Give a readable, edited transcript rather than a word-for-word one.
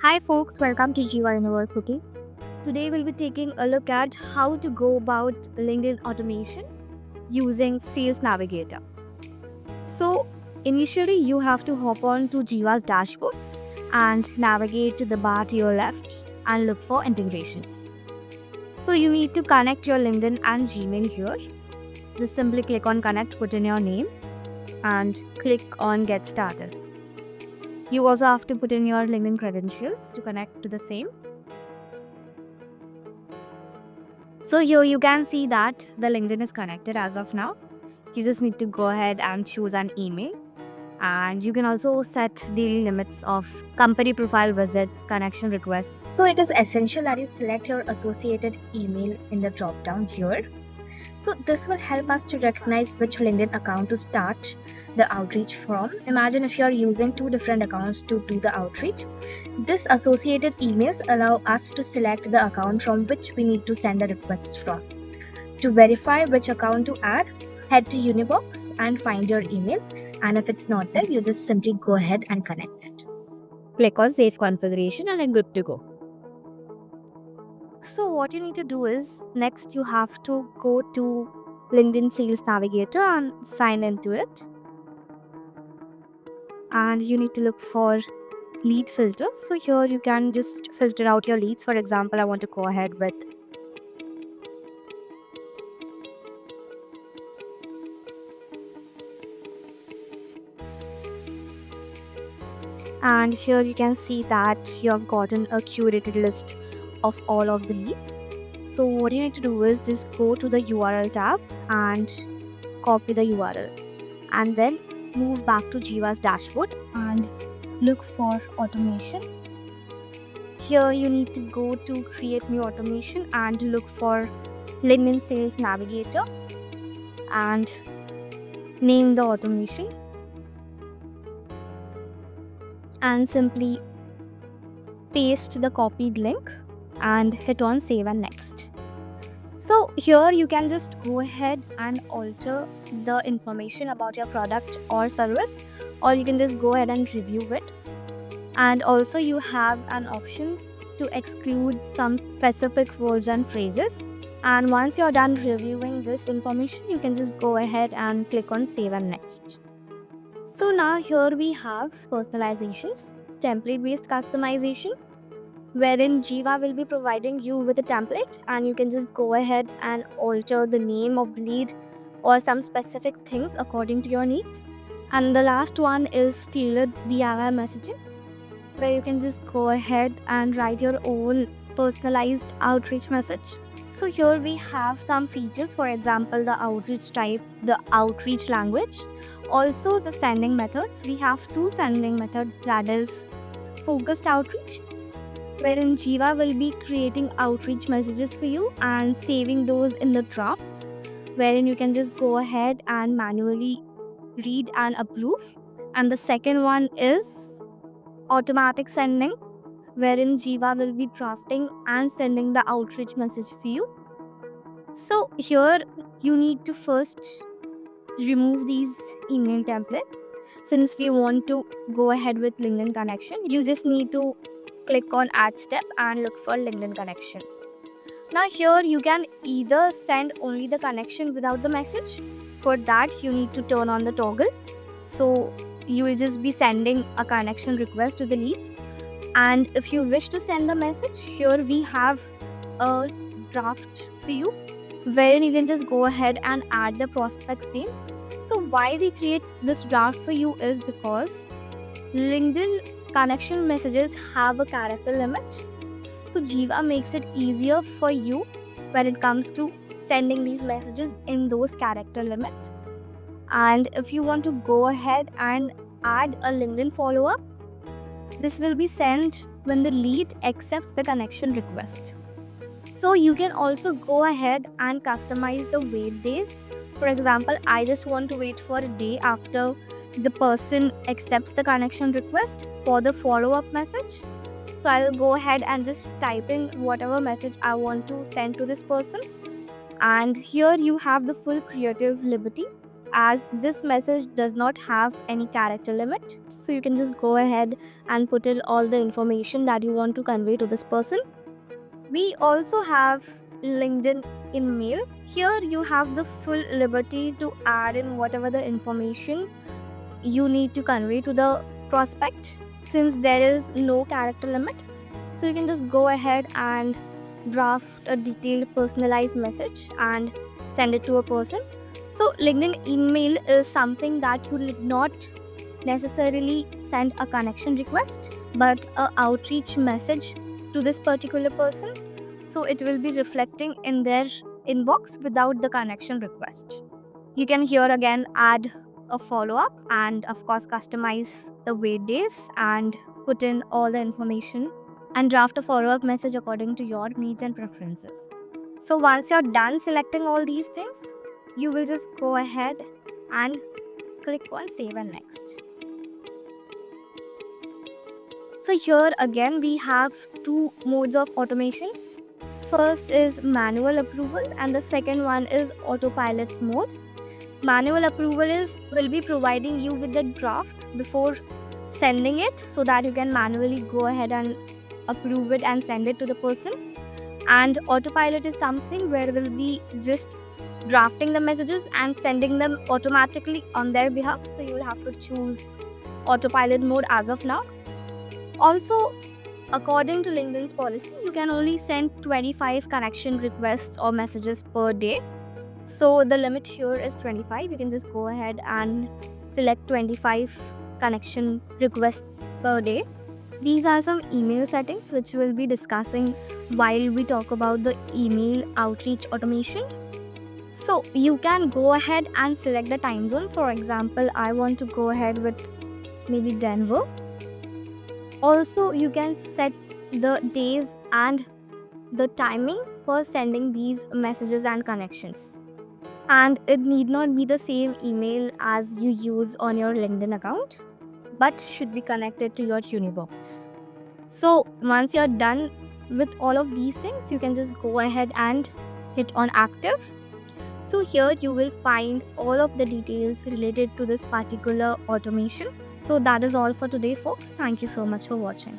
Hi folks, welcome to Jeeva University. Today we'll be taking a look at how to go about LinkedIn automation using Sales Navigator. So initially you have to hop on to Jeeva's dashboard and navigate to the bar to your left and look for integrations. So you need to connect your LinkedIn and Gmail here. Just simply click on connect, put in your name and click on get started. You also have to put in your LinkedIn credentials to connect to the same. So here you can see that the LinkedIn is connected as of now. You just need to go ahead and choose an email. And you can also set daily limits of company profile visits, connection requests. So it is essential that you select your associated email in the drop down here. So this will help us to recognize which LinkedIn account to start the outreach from. Imagine if you are using two different accounts to do the outreach. This associated emails allow us to select the account from which we need to send a request from. To verify which account to add, head to Unibox and find your email. And if it's not there, you just simply go ahead and connect it. Click on save configuration and it's good to go. So what you need to do is next you have to go to LinkedIn Sales Navigator and sign into it. And you need to look for lead filters. So here you can just filter out your leads. For example, I want to go ahead with and here you can see that you have gotten a curated list of all of the leads. So what you need to do is just go to the URL tab and copy the URL and then move back to Jeeva's dashboard and look for automation. Here you need to go to create new automation and look for LinkedIn Sales Navigator and name the automation and simply paste the copied link and hit on save and next. So here you can just go ahead and alter the information about your product or service, or you can just go ahead and review it. And also you have an option to exclude some specific words and phrases. And once you're done reviewing this information, you can just go ahead and click on save and next. So now here we have personalizations, template-based customization, wherein Jeeva will be providing you with a template and you can just go ahead and alter the name of the lead or some specific things according to your needs. And the last one is tailored DIY messaging, where you can just go ahead and write your own personalized outreach message. So here we have some features, for example, the outreach type, the outreach language, also the sending methods. We have two sending methods, that is focused outreach, wherein Jeeva will be creating outreach messages for you and saving those in the drafts, wherein you can just go ahead and manually read and approve. And the second one is automatic sending, wherein Jeeva will be drafting and sending the outreach message for you. So here you need to first remove these email template. Since we want to go ahead with LinkedIn connection, you just need to click on add step and look for LinkedIn connection. Now here you can either send only the connection without the message. For that you need to turn on the toggle. So you will just be sending a connection request to the leads. And if you wish to send a message, here we have a draft for you, wherein you can just go ahead and add the prospect's name. So why we create this draft for you is because LinkedIn connection messages have a character limit. So Jeeva makes it easier for you when it comes to sending these messages in those character limit. And if you want to go ahead and add a LinkedIn follow-up, this will be sent when the lead accepts the connection request. So you can also go ahead and customize the wait days. For example, I just want to wait for a day after the person accepts the connection request for the follow-up message. So I'll go ahead and just type in whatever message I want to send to this person. And here you have the full creative liberty as this message does not have any character limit. So you can just go ahead and put in all the information that you want to convey to this person. We also have LinkedIn email. Here you have the full liberty to add in whatever the information you need to convey to the prospect, since there is no character limit. So you can just go ahead and draft a detailed personalized message and send it to a person. So LinkedIn email is something that you need not necessarily send a connection request, but a outreach message to this particular person. So it will be reflecting in their inbox without the connection request. You can here again add a follow up and, of course, customize the wait days and put in all the information and draft a follow up message according to your needs and preferences. So, once you're done selecting all these things, you will just go ahead and click on save and next. So, here again, we have two modes of automation. First is manual approval, and the second one is autopilot mode. Manual approval will be providing you with the draft before sending it, so that you can manually go ahead and approve it and send it to the person. And autopilot is something where we'll be just drafting the messages and sending them automatically on their behalf. So you will have to choose autopilot mode as of now. Also, according to LinkedIn's policy, you can only send 25 connection requests or messages per day. So the limit here is 25. You can just go ahead and select 25 connection requests per day. These are some email settings which we'll be discussing while we talk about the email outreach automation. So you can go ahead and select the time zone. For example, I want to go ahead with maybe Denver. Also, you can set the days and the timing for sending these messages and connections. And it need not be the same email as you use on your LinkedIn account, but should be connected to your Unibox. So once you're done with all of these things, you can just go ahead and hit on active. So here you will find all of the details related to this particular automation. So that is all for today, folks. Thank you so much for watching.